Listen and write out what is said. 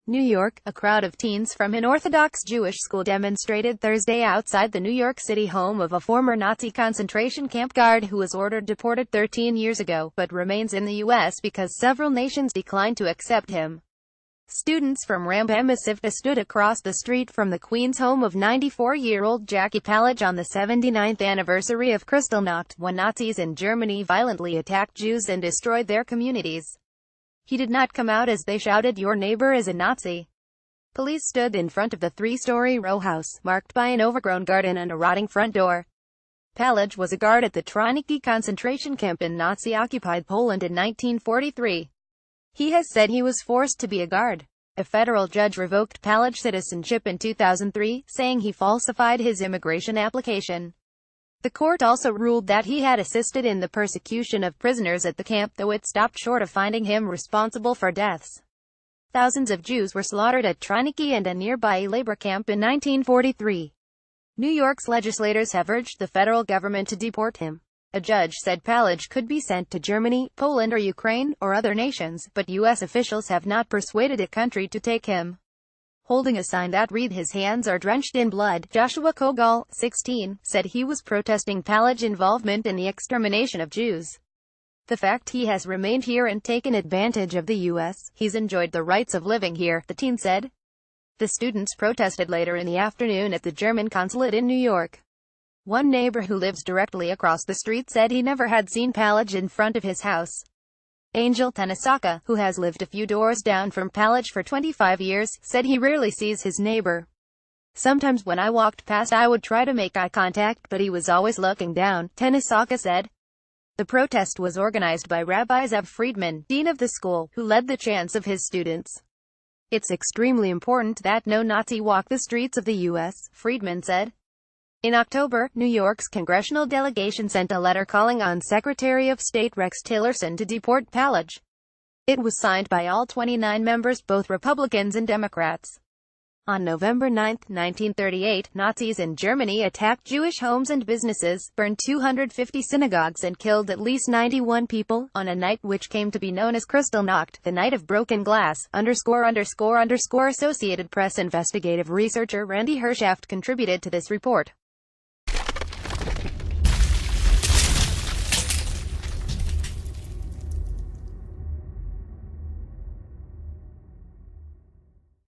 New York, a crowd of teens from an Orthodox Jewish school demonstrated Thursday outside the New York City home of a former Nazi concentration camp guard who was ordered deported 13 years ago, but remains in the U.S. because several nations declined to accept him. Students from Ramsivta stood across the street from the Queens home of 94-year-old Jackie Palage on the 79th anniversary of Kristallnacht, when Nazis in Germany violently attacked Jews and destroyed their communities. He did not come out as they shouted, "Your neighbor is a Nazi." Police stood in front of the three-story row house, marked by an overgrown garden and a rotting front door. Palage was a guard at the Triniki concentration camp in Nazi-occupied Poland in 1943. He has said he was forced to be a guard. A federal judge revoked Palage's citizenship in 2003, saying he falsified his immigration application. The court also ruled that he had assisted in the persecution of prisoners at the camp, though it stopped short of finding him responsible for deaths. Thousands of Jews were slaughtered at Triniki and a nearby labor camp in 1943. New York's legislators have urged the federal government to deport him. A judge said Palage could be sent to Germany, Poland or Ukraine, or other nations, but U.S. officials have not persuaded a country to take him. Holding a sign that read "His hands are drenched in blood," Joshua Kogal, 16, said he was protesting Palage's involvement in the extermination of Jews. "The fact he has remained here and taken advantage of the U.S., he's enjoyed the rights of living here," the teen said. The students protested later in the afternoon at the German consulate in New York. One neighbor who lives directly across the street said he never had seen Palage in front of his house. Angel Tanisaka, who has lived a few doors down from Palage for 25 years, said he rarely sees his neighbor. "Sometimes when I walked past I would try to make eye contact, but he was always looking down," Tanisaka said. The protest was organized by Rabbi Zev Friedman, dean of the school, who led the chants of his students. "It's extremely important that no Nazi walk the streets of the U.S., Friedman said. In October, New York's congressional delegation sent a letter calling on Secretary of State Rex Tillerson to deport Palage. It was signed by all 29 members, both Republicans and Democrats. On November 9, 1938, Nazis in Germany attacked Jewish homes and businesses, burned 250 synagogues and killed at least 91 people, on a night which came to be known as Kristallnacht, the night of broken glass. Associated Press investigative researcher Randy Hershaft contributed to this report.